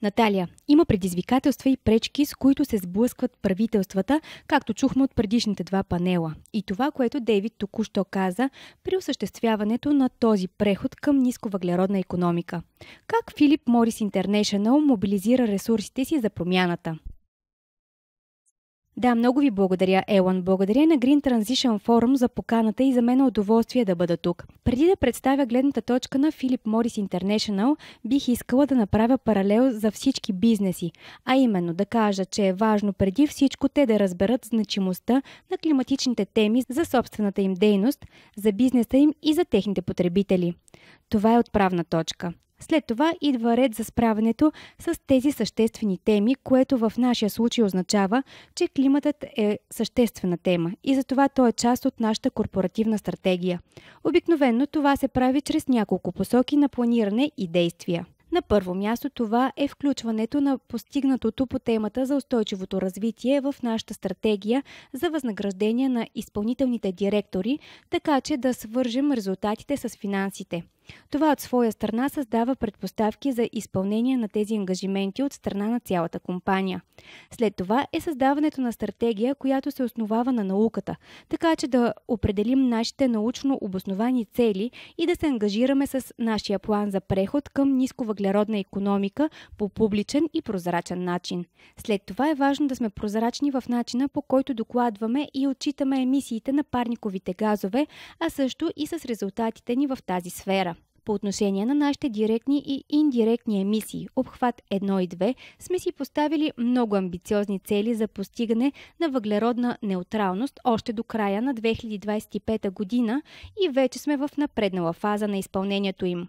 Наталия, има предизвикателства и пречки, с които се сблъскват правителствата, както чухме от предишните два панела. И това, което Дейвид току-що каза при осъществяването на този преход към нисковъглеродна икономика. Как Philip Morris International мобилизира ресурсите си за промяната? Да, много ви благодаря, Елън. Благодаря на Green Transition Forum за поканата и за мен е удоволствие да бъда тук. Преди да представя гледната точка на Philip Morris International, бих искала да направя паралел за всички бизнеси, а именно да кажа, че е важно преди всичко те да разберат значимостта на климатичните теми за собствената им дейност, за бизнеса им и за техните потребители. Това е отправна точка. След това идва ред за справянето с тези съществени теми, което в нашия случай означава, че климатът е съществена тема и затова той е част от нашата корпоративна стратегия. Обикновено това се прави чрез няколко посоки на планиране и действия. На първо място това е включването на постигнатото по темата за устойчивото развитие в нашата стратегия за възнаграждение на изпълнителните директори, така че да свържем резултатите с финансите. Това от своя страна създава предпоставки за изпълнение на тези ангажименти от страна на цялата компания. След това е създаването на стратегия, която се основава на науката, така че да определим нашите научно обосновани цели и да се ангажираме с нашия план за преход към нисковъглеродна икономика по публичен и прозрачен начин. След това е важно да сме прозрачни в начина, по който докладваме и отчитаме емисиите на парниковите газове, а също и с резултатите ни в тази сфера. По отношение на нашите директни и индиректни емисии, обхват 1 и 2, сме си поставили много амбициозни цели за постигане на въглеродна неутралност още до края на 2025 година и вече сме в напреднала фаза на изпълнението им.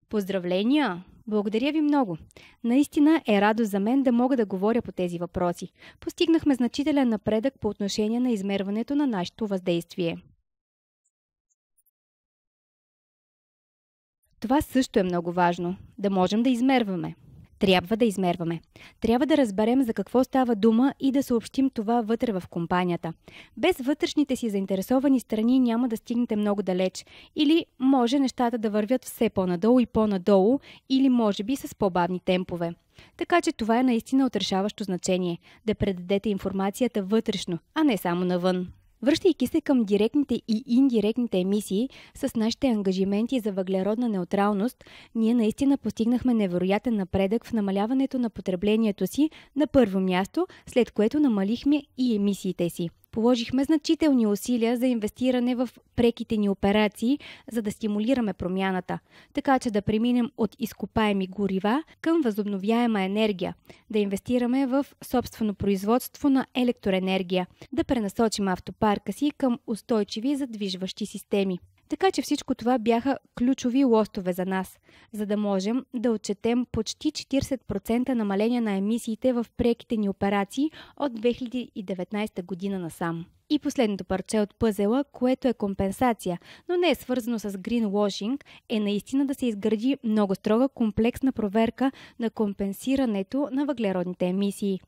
Поздравления! Благодаря ви много! Наистина е радост за мен да мога да говоря по тези въпроси. Постигнахме значителен напредък по отношение на измерването на нашето въздействие. Това също е много важно – да можем да измерваме. Трябва да измерваме. Трябва да разберем за какво става дума и да съобщим това вътре в компанията. Без вътрешните си заинтересовани страни няма да стигнете много далеч. Или може нещата да вървят все по-надолу и по-надолу, или може би с по-бавни темпове. Така че това е наистина от решаващо значение – да предадете информацията вътрешно, а не само навън. Връщайки се към директните и индиректните емисии с нашите ангажименти за въглеродна неутралност, ние наистина постигнахме невероятен напредък в намаляването на потреблението си на първо място, след което намалихме и емисиите си. Положихме значителни усилия за инвестиране в преките ни операции, за да стимулираме промяната, така че да преминем от изкопаеми горива към възобновяема енергия, да инвестираме в собствено производство на електроенергия, да пренасочим автопарка си към устойчиви задвижващи системи. Така че всичко това бяха ключови лостове за нас, за да можем да отчетем почти 40% намаление на емисиите в преките ни операции от 2019 година насам. И последното парче от пъзела, което е компенсация, но не е свързано с greenwashing, е наистина да се изгради много строга комплексна проверка на компенсирането на въглеродните емисии.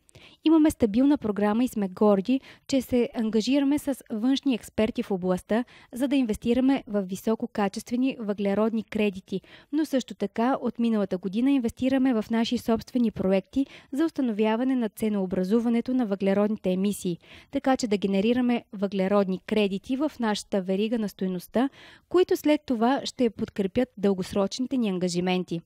Имаме стабилна програма и сме горди, че се ангажираме с външни експерти в областта, за да инвестираме в висококачествени въглеродни кредити, но също така от миналата година инвестираме в наши собствени проекти за установяване на ценообразуването на въглеродните емисии, така че да генерираме въглеродни кредити в нашата верига на стойността, които след това ще подкрепят дългосрочните ни ангажименти.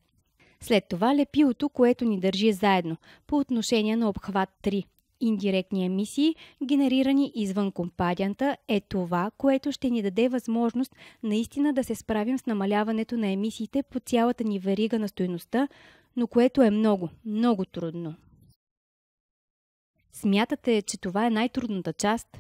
След това лепилото, което ни държи заедно по отношение на обхват 3. Индиректни емисии, генерирани извън компанията, е това, което ще ни даде възможност наистина да се справим с намаляването на емисиите по цялата ни верига на стойността, но което е много, много трудно. Смятате, че това е най-трудната част?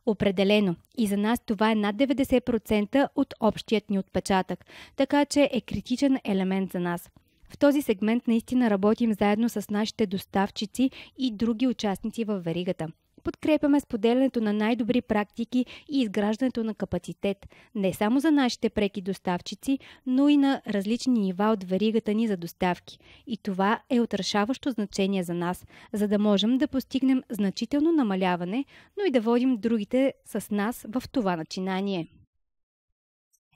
Определено. И за нас това е над 90% от общият ни отпечатък, така че е критичен елемент за нас. В този сегмент наистина работим заедно с нашите доставчици и други участници в веригата. Подкрепяме споделянето на най-добри практики и изграждането на капацитет не само за нашите преки доставчици, но и на различни нива от веригата ни за доставки. И това е от решаващо значение за нас, за да можем да постигнем значително намаляване, но и да водим другите с нас в това начинание.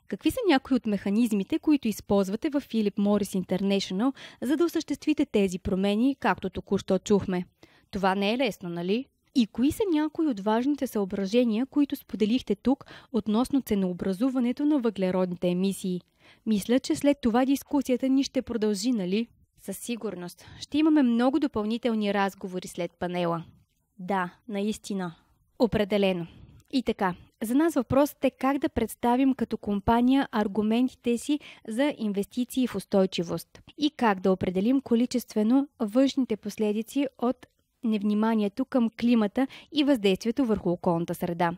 Какви са някои от механизмите, които използвате в Philip Morris International, за да осъществите тези промени, както току-що чухме? Това не е лесно, нали? И кои са някои от важните съображения, които споделихте тук относно ценообразуването на въглеродните емисии? Мисля, че след това дискусията ни ще продължи, нали? Със сигурност. Ще имаме много допълнителни разговори след панела. Да, наистина. Определено. И така, за нас въпросът е как да представим като компания аргументите си за инвестиции в устойчивост и как да определим количествено външните последици от невниманието към климата и въздействието върху околната среда.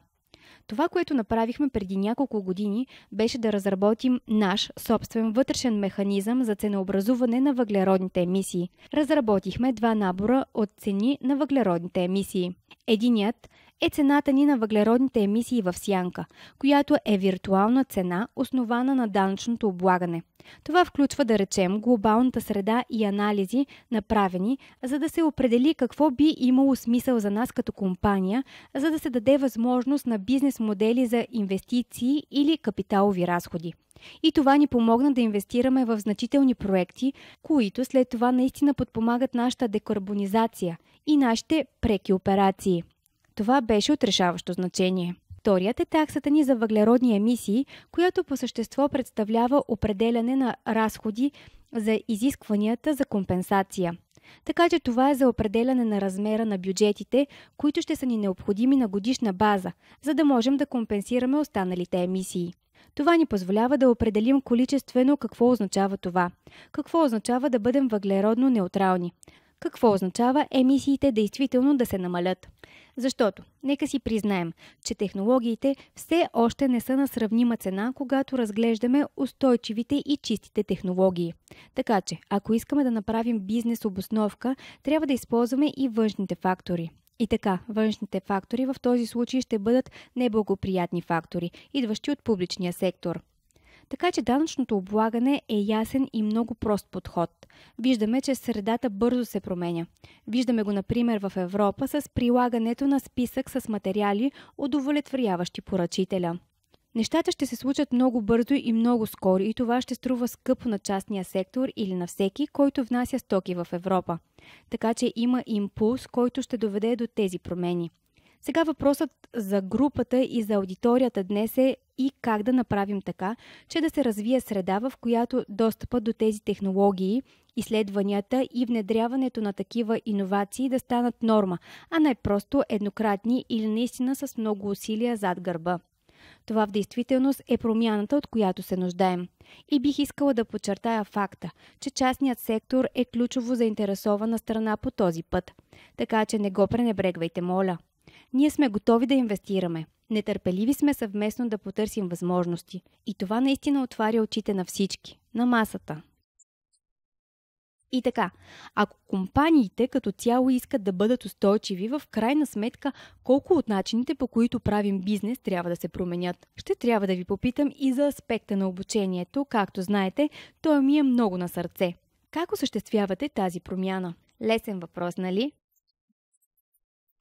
Това, което направихме преди няколко години, беше да разработим наш собствен вътрешен механизъм за ценообразуване на въглеродните емисии. Разработихме два набора от цени на въглеродните емисии. Единият е цената ни на въглеродните емисии в сянка, която е виртуална цена, основана на данъчното облагане. Това включва, да речем, глобалната среда и анализи, направени, за да се определи какво би имало смисъл за нас като компания, за да се даде възможност на бизнес модели за инвестиции или капиталови разходи. И това ни помогна да инвестираме в значителни проекти, които след това наистина подпомагат нашата декарбонизация и нашите преки операции. Това беше от решаващо значение. Вторият е таксата ни за въглеродни емисии, която по същество представлява определяне на разходи за изискванията за компенсация. Така че това е за определяне на размера на бюджетите, които ще са ни необходими на годишна база, за да можем да компенсираме останалите емисии. Това ни позволява да определим количествено какво означава това. Какво означава да бъдем въглеродно неутрални. Какво означава емисиите действително да се намалят. Защото, нека си признаем, че технологиите все още не са на сравнима цена, когато разглеждаме устойчивите и чистите технологии. Така че, ако искаме да направим бизнес обосновка, трябва да използваме и външните фактори. И така, външните фактори в този случай ще бъдат неблагоприятни фактори, идващи от публичния сектор. Така че данъчното облагане е ясен и много прост подход. Виждаме, че средата бързо се променя. Виждаме го, например, в Европа с прилагането на списък с материали, удовлетворяващи поръчителя. Нещата ще се случат много бързо и много скоро и това ще струва скъпо на частния сектор или на всеки, който внася стоки в Европа. Така че има импулс, който ще доведе до тези промени. Сега въпросът за групата и за аудиторията днес е и как да направим така, че да се развие среда, в която достъпът до тези технологии, изследванията и внедряването на такива иновации да станат норма, а не просто еднократни или наистина с много усилия зад гърба. Това в действителност е промяната, от която се нуждаем. И бих искала да подчертая факта, че частният сектор е ключово заинтересована страна по този път. Така че не го пренебрегвайте, моля. Ние сме готови да инвестираме. Нетърпеливи сме съвместно да потърсим възможности. И това наистина отваря очите на всички. На масата. И така, ако компаниите като цяло искат да бъдат устойчиви, в крайна сметка колко от начините, по които правим бизнес, трябва да се променят? Ще трябва да ви попитам и за аспекта на обучението. Както знаете, той ми е много на сърце. Как осъществявате тази промяна? Лесен въпрос, нали?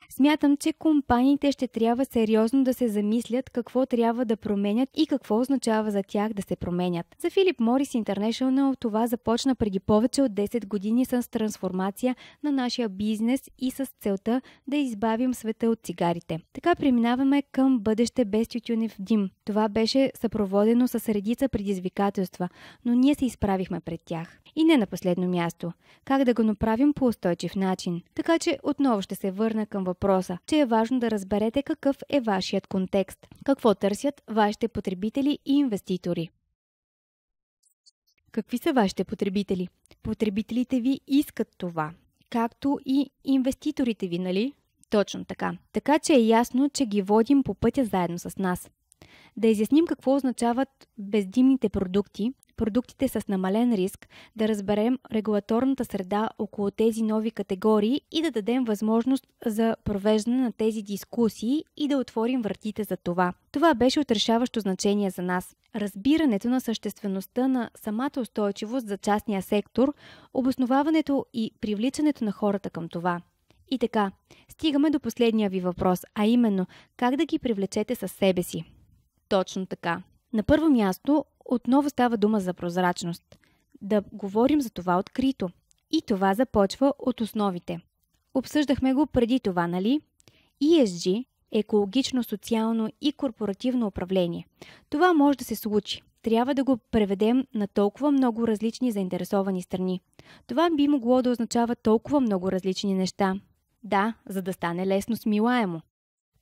Смятам, че компаниите ще трябва сериозно да се замислят какво трябва да променят и какво означава за тях да се променят. За Philip Morris International това започна преди повече от 10 години с трансформация на нашия бизнес и с целта да избавим света от цигарите. Така преминаваме към бъдеще без тютюнев дим. Това беше съпроводено с редица предизвикателства, но ние се изправихме пред тях. И не на последно място, как да го направим по устойчив начин. Така че отново ще се върна към въпроса, че е важно да разберете какъв е вашият контекст, какво търсят вашите потребители и инвеститори. Какви са вашите потребители? Потребителите ви искат това, както и инвеститорите ви, нали? Точно така. Така че е ясно, че ги водим по пътя заедно с нас. Да изясним какво означават бездимните продукти, продуктите с намален риск, да разберем регулаторната среда около тези нови категории и да дадем възможност за провеждане на тези дискусии и да отворим вратите за това. Това беше от решаващо значение за нас. Разбирането на съществеността на самата устойчивост за частния сектор, обосноваването и привличането на хората към това. И така, стигаме до последния ви въпрос, а именно как да ги привлечете със себе си. Точно така. На първо място, отново става дума за прозрачност. Да говорим за това открито. И това започва от основите. Обсъждахме го преди това, нали? ESG – екологично, социално и корпоративно управление. Това може да се случи. Трябва да го преведем на толкова много различни заинтересовани страни. Това би могло да означава толкова много различни неща. Да, за да стане лесно смилаемо.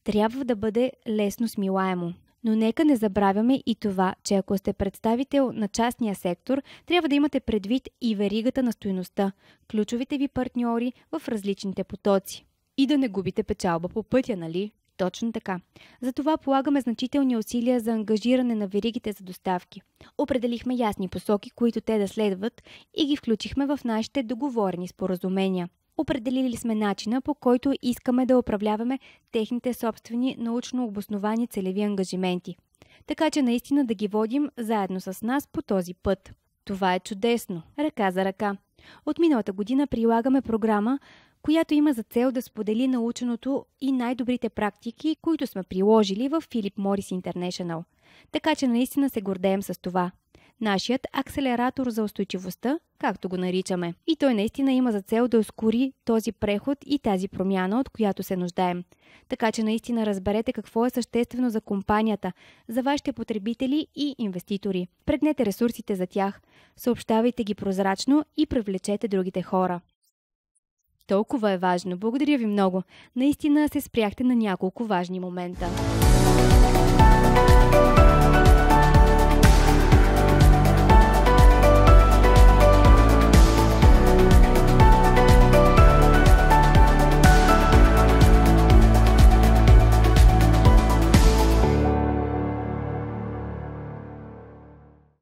Трябва да бъде лесно смилаемо. Но нека не забравяме и това, че ако сте представител на частния сектор, трябва да имате предвид и веригата на стойността, ключовите ви партньори в различните потоци. И да не губите печалба по пътя, нали? Точно така. Затова полагаме значителни усилия за ангажиране на веригите за доставки. Определихме ясни посоки, които те да следват и ги включихме в нашите договорени споразумения. Определили сме начина, по който искаме да управляваме техните собствени научно обосновани целеви ангажименти. Така че наистина да ги водим заедно с нас по този път. Това е чудесно. Ръка за ръка. От миналата година прилагаме програма, която има за цел да сподели наученото и най-добрите практики, които сме приложили в Philip Morris International. Така че наистина се гордеем с това. Нашият акселератор за устойчивостта, както го наричаме. И той наистина има за цел да ускори този преход и тази промяна, от която се нуждаем. Така че наистина разберете какво е съществено за компанията, за вашите потребители и инвеститори. Прегнете ресурсите за тях, съобщавайте ги прозрачно и привлечете другите хора. Толкова е важно. Благодаря ви много. Наистина се спряхте на няколко важни момента.